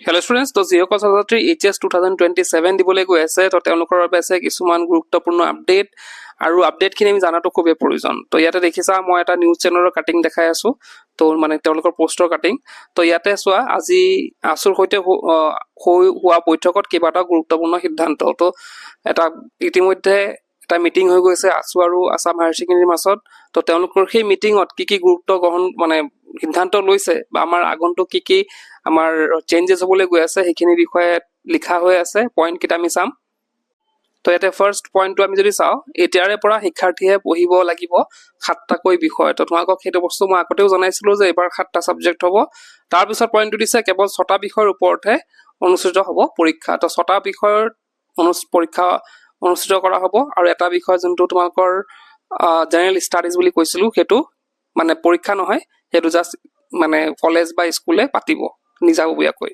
Hello' students, তো যিসকল ছাত্ৰ ছাত্ৰী HS 2027 দিবলৈ গৈ আছে, তো তেওঁলোকৰ বাবে আছে কিছুমান গুৰুত্বপূৰ্ণ আপডেট, আৰু আপডেটখিনি আমি জনাটো খুবেই প্ৰয়োজন। তো ইয়াতে দেখিছা মই এটা নিউজ চেনেলৰ কাটিং দেখাই আছো, তো মানে তেওঁলোকৰ পোষ্টৰ কাটিং। তো ইয়াতে চোৱা, আজি আছুৰ সৈতে হোৱা বৈঠকত কেইবাটাও গুৰুত্বপূৰ্ণ সিদ্ধান্ত, তো এটা ইতিমধ্যে এটা মিটিং হৈ গৈছে আছু আৰু আছাম হায়াৰ ছেকেণ্ডেৰীৰ মাজত। তো তেওঁলোকৰ সেই মিটিঙত কি গুৰুত্ব গ্ৰহণ মানে সিদ্ধান্ত লৈছে, বা আমাৰ আগন্তুক কি আমাৰ চেঞ্জেছ হ'বলৈ গৈ আছে, সেইখিনি বিষয়ে লিখা হৈ আছে। পইণ্ট কেইটা আমি চাম। তো ইয়াতে ফাৰ্ষ্ট পইণ্টটো আমি যদি চাওঁ, এতিয়াৰে পৰা শিক্ষাৰ্থীয়ে পঢ়িব লাগিব 7টাকৈ বিষয়। তো তোমালোকক সেইটো বস্তু মই আগতেও জনাইছিলো যে এইবাৰ 7টা ছাবজেক্ট হ'ব। তাৰপিছত পইণ্টটো দিছে কেৱল 6টা বিষয়ৰ ওপৰতহে অনুষ্ঠিত হ'ব পৰীক্ষা। তো 6টা বিষয়ৰ পৰীক্ষা অনুষ্ঠিত কৰা হ'ব, আৰু এটা বিষয় যোনটো তোমালোকৰ জেনেৰেল ষ্টাডিজ বুলি কৈছিলো, সেইটো মানে পৰীক্ষা নহয়, সেইটো জাষ্ট মানে কলেজ বা স্কুলে পাতিব নিজাববীয়াকৈ।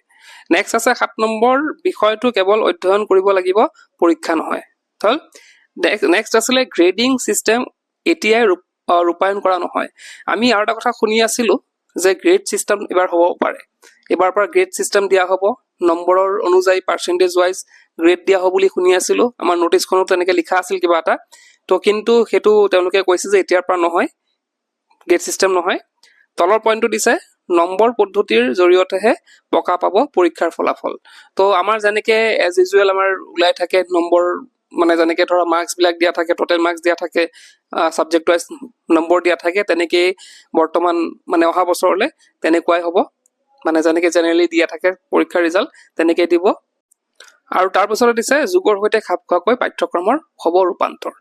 নেক্সট আছে 7 নম্বৰ বিষয়টো কেৱল অধ্যয়ন কৰিব লাগিব, পৰীক্ষা নহয়। নেক্সট আছিলে গ্ৰেডিং চিষ্টেম এতিয়াই ৰূপায়ণ কৰা নহয়। আমি আৰু এটা কথা শুনি আছিলো যে গ্ৰেড চিষ্টেম এবাৰ হ'ব পাৰে, এবাৰ পৰা গ্ৰেড চিষ্টেম দিয়া হ'ব, নম্বৰৰ অনুযায়ী পাৰ্চেণ্টেজ ৱাইজ গ্ৰেড দিয়া হ'ব বুলি শুনি আছিলো। আমাৰ নটিছখনত তেনেকে লিখা আছিল কিবা এটা। তো কিন্তু সেইটো তেওঁলোকে কৈছে যে এতিয়াৰ পৰা নহয়, গ্ৰেড চিষ্টেম নহয়। তলৰ পইণ্টটো দিছে নম্বৰ পদ্ধতিৰ জৰিয়তেহে পকা পাব পৰীক্ষাৰ ফলাফল। তো আমাৰ যেনেকে এজ ইউজুৱেল আমাৰ ওলাই থাকে নম্বৰ, মানে যেনেকে ধৰা মাৰ্কছ বিলাক দিয়া থাকে, টোটেল মাৰ্কছ দিয়া থাকে, ছাবজেক্ট ৱাইজ নম্বৰ দিয়া থাকে, তেনেকেই বৰ্তমান মানে অহা বছৰলৈ তেনেকুৱাই হ'ব। মানে যেনেকে জেনেৰেলি দিয়া থাকে পৰীক্ষাৰ ৰিজাল্ট, তেনেকেই দিব। আৰু তাৰপিছতে দিছে যুগৰ সৈতে খাপ খোৱাকৈ পাঠ্যক্ৰমৰ হ'ব ৰূপান্তৰ।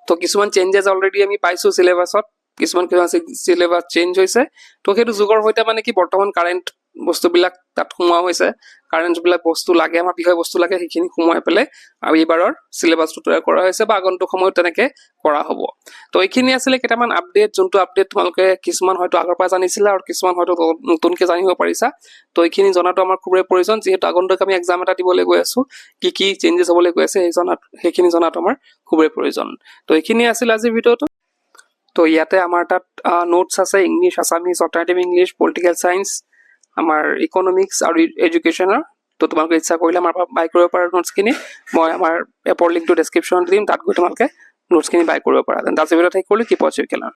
তো কিছুমান চেঞ্জেছ অলৰেডি আমি পাইছো চিলেবাছত, কিছুমান চিলেবাছ চেঞ্জ হৈছে। তো সেইটো যুগৰ সৈতে মানে কি বৰ্তমান কাৰেণ্ট বস্তুবিলাক তাত সোমোৱা হৈছে, কাৰেণ্ট যিবিলাক বস্তু লাগে, আমাৰ বিষয় বস্তু লাগে, সেইখিনি সোমোৱাই পেলাই আৰু এইবাৰৰ চিলেবাছটো তৈয়াৰ কৰা হৈছে, বা আগন্তুক সময়ত তেনেকে কৰা হ'ব। তো এইখিনি আছিলে কেইটামান আপডেট, যোনটো আপডেট তোমালোকে কিছুমান হয়তো আগৰ পৰা জানিছিলা, আৰু কিছুমান হয়তো নতুনকে জানিব পাৰিছা। তো এইখিনি জনাটো আমাৰ খুবেই প্ৰয়োজন, যিহেতু আগন্তুক আমি এক্সাম এটা দিবলৈ গৈ আছো, কি চেঞ্জেছ হ'বলৈ গৈ আছে সেইখিনি জনাটো আমাৰ খুবেই প্ৰয়োজন। তো এইখিনি আছিল আজিৰ ভিডিঅ'টো। তো ইয়াতে আমাৰ তাত নোটছ আছে, English, Assamese, alternative English, political science, আমাৰ ইকনমিক্স আৰু এডুকেশ্যনৰ। তো তোমালোকে ইচ্ছা কৰিলে আমাৰ পৰা বাই কৰিব পাৰা নোটছখিনি। মই আমাৰ এপৰ লিংকটো ডেছক্ৰিপশ্যনত দিম, তাত গৈ তোমালোকে নোটছখিনি বাই কৰিব পাৰা। আজিৰ ভিডিঅ'ত শেষ কৰিলোঁ। কিপ ৱাচিং।